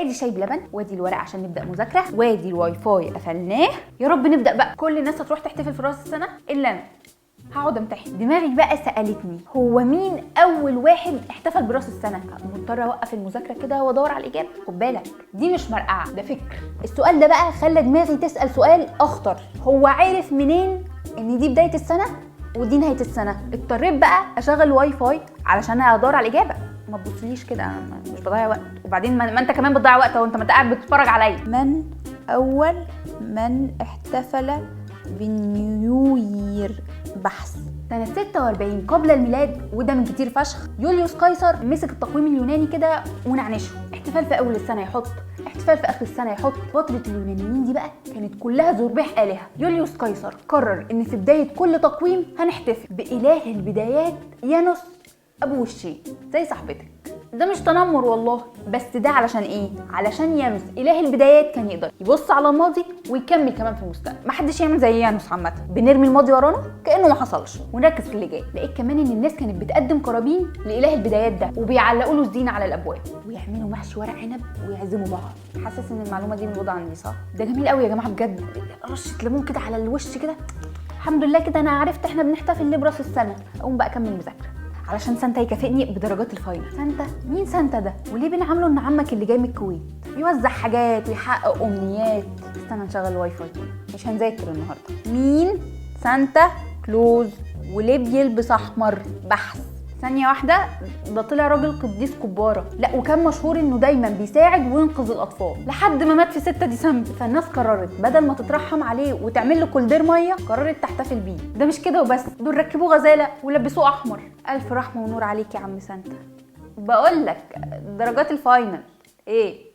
ادي شاي بلبن، وادي الورق عشان نبدا مذاكره، وادي الواي فاي قفلناه. يا رب نبدا بقى. كل الناس هتروح تحتفل في راس السنه الا انا، هقعد امتحن. دماغي بقى سالتني هو مين اول واحد احتفل براس السنه؟ مضطره اوقف المذاكره كده وادور على الاجابه. خد بالك دي مش مرقعه، ده فكر. السؤال ده بقى خلى دماغي تسال سؤال اخطر، هو عارف منين ان دي بدايه السنه ودي نهايه السنه؟ اضطريت بقى اشغل واي فاي علشان ادور على الاجابه. ما تبصليش كده، انا مش بضيع وقت. وبعدين ما انت كمان بتضيع وقت اهو، انت ما قاعد بتتفرج عليا. من اول من احتفل بالنيو يير؟ بحث. سنة 46 قبل الميلاد، وده من كتير فشخ، يوليوس قيصر مسك التقويم اليوناني كده ونعنشه. احتفال في اول السنة يحط، احتفال في اخر السنة يحط. فترة اليونانيين دي بقى كانت كلها ذبح آلهة. يوليوس قيصر قرر ان في بداية كل تقويم هنحتفل بإله البدايات يانوس ابو وشين زي صاحبتك. ده مش تنمر والله، بس ده علشان ايه؟ علشان يانوس اله البدايات كان يقدر يبص على الماضي ويكمل كمان في المستقبل. محدش يعمل زي يانوس. عامه بنرمي الماضي ورانا كانه ما حصلش ونركز في اللي جاي. لقيت كمان ان الناس كانت بتقدم قرابين لاله البدايات ده، وبيعلقوا له الزينه على الابواب، ويعملوا محشي ورق عنب ويعزموا بعض. حاسس ان المعلومه دي موجوده عندي صح؟ ده جميل قوي يا جماعه بجد. رشه ليمون كده على الوش كده، الحمد لله كده انا عرفت احنا بنحتفل ليه براس السنه. اقوم بقى اكمل مذاكره علشان سانتا يكافئني بدرجات الفاينل. سانتا؟ مين سانتا ده؟ وليه بنعامله ان عمك اللي جاي من الكويت بيوزع حاجات ويحقق امنيات؟ استنى نشغل الواي فاي، مش هنذاكر النهارده. مين سانتا كلوز وليه بيلبس احمر؟ بحث. ثانية واحدة، ده طلع راجل قديس كبارة. لا وكان مشهور انه دايما بيساعد وينقذ الاطفال لحد ما مات في 6 ديسمبر. فالناس قررت بدل ما تترحم عليه وتعمل له كولدير ميه، قررت تحتفل بيه. ده مش كده وبس، دول ركبوه غزالة ولبسوه احمر. الف رحمة ونور عليك يا عم سانتا. بقول لك درجات الفاينل ايه؟